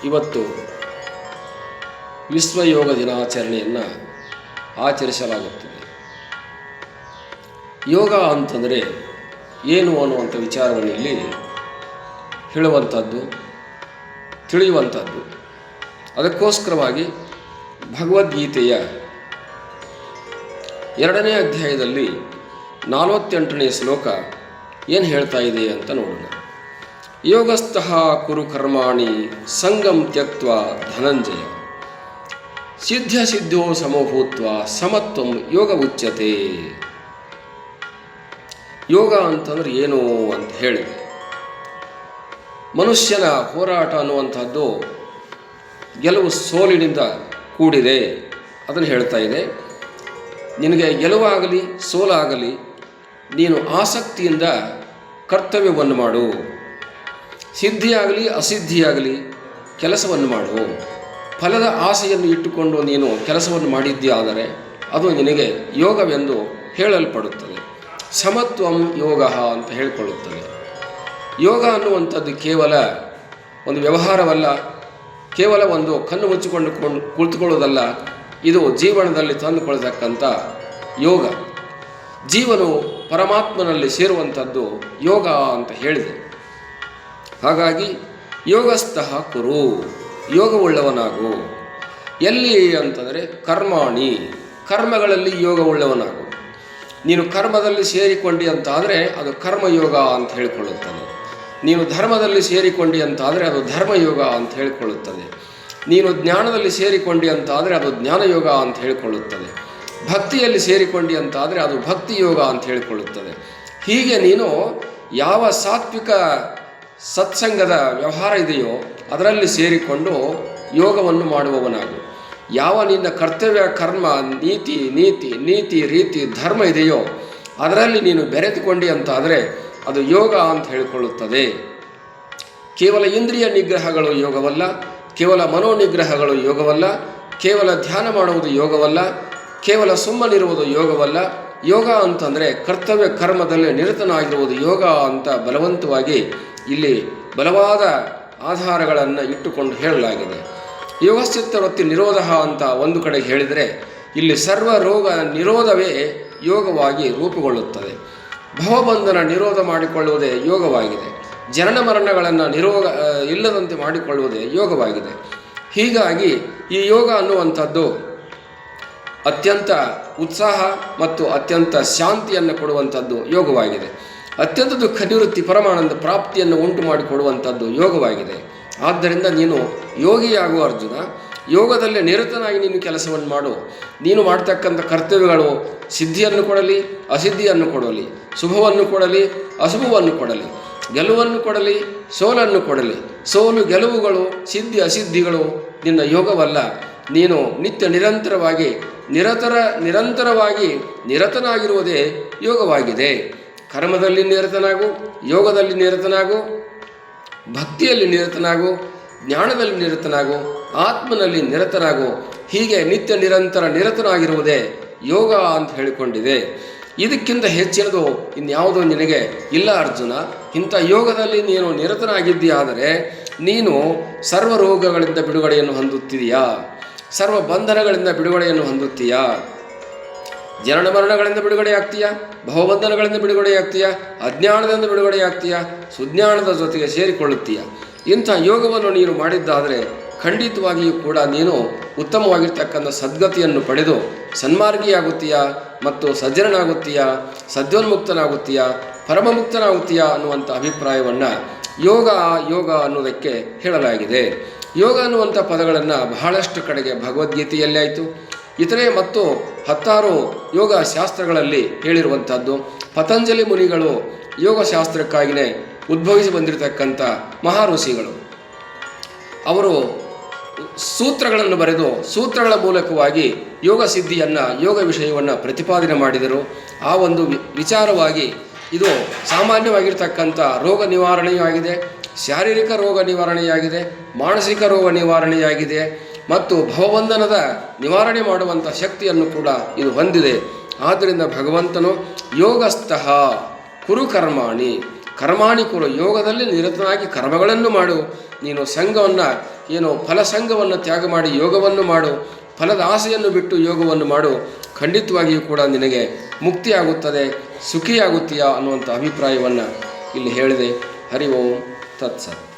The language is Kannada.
ಇವತ್ತು ವಿಶ್ವ ಯೋಗ ದಿನಾಚರಣೆಯನ್ನು ಆಚರಿಸಲಾಗುತ್ತದೆ. ಯೋಗ ಅಂತಂದರೆ ಏನು ಅನ್ನುವಂಥ ವಿಚಾರವನ್ನು ಇಲ್ಲಿ ಹೇಳುವಂಥದ್ದು, ತಿಳಿಯುವಂಥದ್ದು. ಅದಕ್ಕೋಸ್ಕರವಾಗಿ ಭಗವದ್ಗೀತೆಯ 2ನೇ ಅಧ್ಯಾಯದಲ್ಲಿ 48ನೇ ಶ್ಲೋಕ ಏನು ಹೇಳ್ತಾ ಇದೆ ಅಂತ ನೋಡೋಣ. ಯೋಗಸ್ಥಃ ಕುರು ಕರ್ಮಾಣಿ ಸಂಗಂ ತ್ಯಕ್ತ್ವಾ ಧನಂಜಯ ಸಿದ್ಧೋ ಸಮಭೂತ್ವ ಸಮತ್ವಂ ಯೋಗ ಉಚ್ಯತೆ. ಯೋಗ ಅಂತಂದ್ರೆ ಏನು ಅಂತ ಹೇಳಿದೆ. ಮನುಷ್ಯನ ಹೋರಾಟ ಅನ್ನುವಂಥದ್ದು ಗೆಲುವು ಸೋಲಿನಿಂದ ಕೂಡಿದೆ. ಅದನ್ನು ಹೇಳ್ತಾ ಇದೆ. ನಿನಗೆ ಗೆಲುವಾಗಲಿ ಸೋಲಾಗಲಿ ನೀನು ಆಸಕ್ತಿಯಿಂದ ಕರ್ತವ್ಯವನ್ನು ಮಾಡು. ಸಿದ್ಧಿಯಾಗಲಿ ಅಸಿದ್ಧಿಯಾಗಲಿ ಕೆಲಸವನ್ನು ಮಾಡು. ಫಲದ ಆಸೆಯನ್ನು ಇಟ್ಟುಕೊಂಡು ನೀನು ಕೆಲಸವನ್ನು ಮಾಡಿದ್ದೀಯಾದರೆ ಅದು ನಿನಗೆ ಯೋಗವೆಂದು ಹೇಳಲ್ಪಡುತ್ತದೆ. ಸಮತ್ವಂ ಯೋಗ ಅಂತ ಹೇಳಿಕೊಳ್ಳುತ್ತದೆ. ಯೋಗ ಅನ್ನುವಂಥದ್ದು ಕೇವಲ ಒಂದು ವ್ಯವಹಾರವಲ್ಲ, ಕೇವಲ ಒಂದು ಕಣ್ಣು ಮುಚ್ಚಿಕೊಂಡು ಕುಳಿತುಕೊಳ್ಳೋದಲ್ಲ. ಇದು ಜೀವನದಲ್ಲಿ ತಂದುಕೊಳ್ಳತಕ್ಕಂಥ ಯೋಗ. ಜೀವನು ಪರಮಾತ್ಮನಲ್ಲಿ ಸೇರುವಂಥದ್ದು ಯೋಗ ಅಂತ ಹೇಳಿದೆ. ಹಾಗಾಗಿ ಯೋಗಸ್ಥಃ ಕುರು, ಯೋಗವುಳ್ಳವನಾಗು. ಎಲ್ಲಿ ಅಂತಂದರೆ ಕರ್ಮಾಣಿ, ಕರ್ಮಗಳಲ್ಲಿ ಯೋಗವುಳ್ಳವನಾಗು. ನೀನು ಕರ್ಮದಲ್ಲಿ ಸೇರಿಕೊಂಡಿ ಅಂತಾದರೆ ಅದು ಕರ್ಮಯೋಗ ಅಂತ ಹೇಳಿಕೊಳ್ಳುತ್ತದೆ. ನೀನು ಧರ್ಮದಲ್ಲಿ ಸೇರಿಕೊಂಡಿ ಅಂತಾದರೆ ಅದು ಧರ್ಮಯೋಗ ಅಂತ ಹೇಳಿಕೊಳ್ಳುತ್ತದೆ. ನೀನು ಜ್ಞಾನದಲ್ಲಿ ಸೇರಿಕೊಂಡಿ ಅಂತಾದರೆ ಅದು ಜ್ಞಾನಯೋಗ ಅಂತ ಹೇಳಿಕೊಳ್ಳುತ್ತದೆ. ಭಕ್ತಿಯಲ್ಲಿ ಸೇರಿಕೊಂಡಿ ಅಂತಾದರೆ ಅದು ಭಕ್ತಿಯೋಗ ಅಂತ ಹೇಳಿಕೊಳ್ಳುತ್ತದೆ. ಹೀಗೆ ನೀನು ಯಾವ ಸಾತ್ವಿಕ ಸತ್ಸಂಗದ ವ್ಯವಹಾರ ಇದೆಯೋ ಅದರಲ್ಲಿ ಸೇರಿಕೊಂಡು ಯೋಗವನ್ನು ಮಾಡುವವನಾಗು. ಯಾವ ನಿನ್ನ ಕರ್ತವ್ಯ ಕರ್ಮ ನೀತಿ ರೀತಿ ಧರ್ಮ ಇದೆಯೋ ಅದರಲ್ಲಿ ನೀನು ಬೆರೆತುಕೊಂಡಿ ಅಂತಾದರೆ ಅದು ಯೋಗ ಅಂತ ಹೇಳಿಕೊಳ್ಳುತ್ತದೆ. ಕೇವಲ ಇಂದ್ರಿಯ ನಿಗ್ರಹಗಳು ಯೋಗವಲ್ಲ, ಕೇವಲ ಮನೋನಿಗ್ರಹಗಳು ಯೋಗವಲ್ಲ, ಕೇವಲ ಧ್ಯಾನ ಮಾಡುವುದು ಯೋಗವಲ್ಲ, ಕೇವಲ ಸುಮ್ಮನಿರುವುದು ಯೋಗವಲ್ಲ. ಯೋಗ ಅಂತಂದರೆ ಕರ್ತವ್ಯ ಕರ್ಮದಲ್ಲಿ ನಿರತನಾಗಿರುವುದು ಯೋಗ ಅಂತ ಬಲವಂತವಾಗಿ ಇಲ್ಲಿ ಬಲವಾದ ಆಧಾರಗಳನ್ನು ಇಟ್ಟುಕೊಂಡು ಹೇಳಲಾಗಿದೆ. ಯೋಗಶ್ಚಿತ್ತವೃತ್ತಿ ನಿರೋಧ ಅಂತ ಒಂದು ಕಡೆ ಹೇಳಿದರೆ ಇಲ್ಲಿ ಸರ್ವ ರೋಗ ನಿರೋಧವೇ ಯೋಗವಾಗಿ ರೂಪುಗೊಳ್ಳುತ್ತದೆ. ಭವಬಂಧನ ನಿರೋಧ ಮಾಡಿಕೊಳ್ಳುವುದೇ ಯೋಗವಾಗಿದೆ. ಜನನ ಮರಣಗಳನ್ನು ಇಲ್ಲದಂತೆ ಮಾಡಿಕೊಳ್ಳುವುದೇ ಯೋಗವಾಗಿದೆ. ಹೀಗಾಗಿ ಈ ಯೋಗ ಅನ್ನುವಂಥದ್ದು ಅತ್ಯಂತ ಉತ್ಸಾಹ ಮತ್ತು ಅತ್ಯಂತ ಶಾಂತಿಯನ್ನು ಕೊಡುವಂಥದ್ದು ಯೋಗವಾಗಿದೆ. ಅತ್ಯಂತ ದುಃಖ ನಿವೃತ್ತಿ ಪರಮಾನಂದ ಪ್ರಾಪ್ತಿಯನ್ನು ಉಂಟು ಮಾಡಿಕೊಡುವಂಥದ್ದು ಯೋಗವಾಗಿದೆ. ಆದ್ದರಿಂದ ನೀನು ಯೋಗಿಯಾಗುವ ಅರ್ಜುನ. ಯೋಗದಲ್ಲೇ ನಿರತನಾಗಿ ನೀನು ಕೆಲಸವನ್ನು ಮಾಡು. ನೀನು ಮಾಡ್ತಕ್ಕಂಥ ಕರ್ತವ್ಯಗಳು ಸಿದ್ಧಿಯನ್ನು ಕೊಡಲಿ, ಅಸಿದ್ಧಿಯನ್ನು ಕೊಡಲಿ, ಶುಭವನ್ನು ಕೊಡಲಿ, ಅಶುಭವನ್ನು ಕೊಡಲಿ, ಗೆಲುವನ್ನು ಕೊಡಲಿ, ಸೋಲನ್ನು ಕೊಡಲಿ. ಸೋಲು ಗೆಲುವುಗಳು, ಸಿದ್ಧಿ ಅಸಿದ್ಧಿಗಳು ನಿನ್ನ ಯೋಗವಲ್ಲ. ನೀನು ನಿತ್ಯ ನಿರಂತರವಾಗಿ ನಿರತನಾಗಿರುವುದೇ ಯೋಗವಾಗಿದೆ. ಕರ್ಮದಲ್ಲಿ ನಿರತನಾಗು, ಯೋಗದಲ್ಲಿ ನಿರತನಾಗು, ಭಕ್ತಿಯಲ್ಲಿ ನಿರತನಾಗು, ಜ್ಞಾನದಲ್ಲಿ ನಿರತನಾಗು, ಆತ್ಮನಲ್ಲಿ ನಿರತನಾಗು. ಹೀಗೆ ನಿತ್ಯ ನಿರತನಾಗಿರುವುದೇ ಯೋಗ ಅಂತ ಹೇಳಿಕೊಂಡಿದೆ. ಇದಕ್ಕಿಂತ ಹೆಚ್ಚಿನದು ಇನ್ಯಾವುದೋ ನಿನಗೆ ಇಲ್ಲ ಅರ್ಜುನ. ಇಂಥ ಯೋಗದಲ್ಲಿ ನೀನು ನಿರತನಾಗಿದ್ದೀಯಾದರೆ ನೀನು ಸರ್ವ ರೋಗಗಳಿಂದ ಬಿಡುಗಡೆಯನ್ನು ಹೊಂದುತ್ತಿದೆಯಾ, ಸರ್ವ ಬಂಧನಗಳಿಂದ ಬಿಡುಗಡೆಯನ್ನು ಹೊಂದುತ್ತೀಯಾ, ಜನನ ಮರಣಗಳಿಂದ ಬಿಡುಗಡೆಯಾಗ್ತೀಯಾ, ಭವಬಂಧನಗಳಿಂದ ಬಿಡುಗಡೆಯಾಗ್ತೀಯಾ, ಅಜ್ಞಾನದಿಂದ ಬಿಡುಗಡೆಯಾಗ್ತೀಯಾ, ಸುಜ್ಞಾನದ ಜೊತೆಗೆ ಸೇರಿಕೊಳ್ಳುತ್ತೀಯಾ. ಇಂಥ ಯೋಗವನ್ನು ನೀನು ಮಾಡಿದ್ದಾದರೆ ಖಂಡಿತವಾಗಿಯೂ ಕೂಡ ನೀನು ಉತ್ತಮವಾಗಿರ್ತಕ್ಕಂಥ ಸದ್ಗತಿಯನ್ನು ಪಡೆದು ಸನ್ಮಾರ್ಗಿಯಾಗುತ್ತೀಯಾ ಮತ್ತು ಸಜ್ಜನನಾಗುತ್ತೀಯಾ, ಸದ್ಯೋನ್ಮುಕ್ತನಾಗುತ್ತೀಯಾ, ಪರಮಮುಕ್ತನಾಗುತ್ತೀಯಾ ಅನ್ನುವಂಥ ಅಭಿಪ್ರಾಯವನ್ನು ಯೋಗ ಅನ್ನೋದಕ್ಕೆ ಹೇಳಲಾಗಿದೆ. ಯೋಗ ಅನ್ನುವಂಥ ಪದಗಳನ್ನು ಬಹಳಷ್ಟು ಕಡೆಗೆ ಭಗವದ್ಗೀತೆಯಲ್ಲಿ ಆಯಿತು, ಇತರೆ ಮತ್ತು 10 ಯೋಗ ಶಾಸ್ತ್ರಗಳಲ್ಲಿ ಹೇಳಿರುವಂಥದ್ದು. ಪತಂಜಲಿ ಮುನಿಗಳು ಯೋಗಶಾಸ್ತ್ರಕ್ಕಾಗಿಯೇ ಉದ್ಭವಿಸಿ ಬಂದಿರತಕ್ಕಂಥ ಮಹಾಋಷಿಗಳು. ಅವರು ಸೂತ್ರಗಳನ್ನು ಬರೆದು ಸೂತ್ರಗಳ ಮೂಲಕವಾಗಿ ಯೋಗ ಸಿದ್ಧಿಯನ್ನು, ಯೋಗ ವಿಷಯವನ್ನು ಪ್ರತಿಪಾದನೆ ಮಾಡಿದರು. ಆ ಒಂದು ವಿಚಾರವಾಗಿ ಇದು ಸಾಮಾನ್ಯವಾಗಿರ್ತಕ್ಕಂಥ ರೋಗ ನಿವಾರಣೆಯಾಗಿದೆ, ಶಾರೀರಿಕ ರೋಗ ನಿವಾರಣೆಯಾಗಿದೆ, ಮಾನಸಿಕ ರೋಗ ನಿವಾರಣೆಯಾಗಿದೆ ಮತ್ತು ಭವಬಂಧನದ ನಿವಾರಣೆ ಮಾಡುವಂಥ ಶಕ್ತಿಯನ್ನು ಕೂಡ ಇದು ಹೊಂದಿದೆ. ಆದ್ದರಿಂದ ಭಗವಂತನು ಯೋಗಸ್ಥಃ ಕುರು ಕರ್ಮಾಣಿ, ಕರ್ಮಾಣಿಕೂಲ, ಯೋಗದಲ್ಲಿ ನಿರತನಾಗಿ ಕರ್ಮಗಳನ್ನು ಮಾಡು. ನೀನು ಸಂಘವನ್ನು ಫಲಸಂಘವನ್ನು ತ್ಯಾಗ ಮಾಡಿ ಯೋಗವನ್ನು ಮಾಡು. ಫಲದ ಆಸೆಯನ್ನು ಬಿಟ್ಟು ಯೋಗವನ್ನು ಮಾಡು. ಖಂಡಿತವಾಗಿಯೂ ಕೂಡ ನಿನಗೆ ಮುಕ್ತಿಯಾಗುತ್ತದೆ, ಸುಖಿಯಾಗುತ್ತೀಯಾ ಅನ್ನುವಂಥ ಅಭಿಪ್ರಾಯವನ್ನು ಇಲ್ಲಿ ಹೇಳಿದೆ. ಹರಿ ಓಂ ತತ್ಸತ್.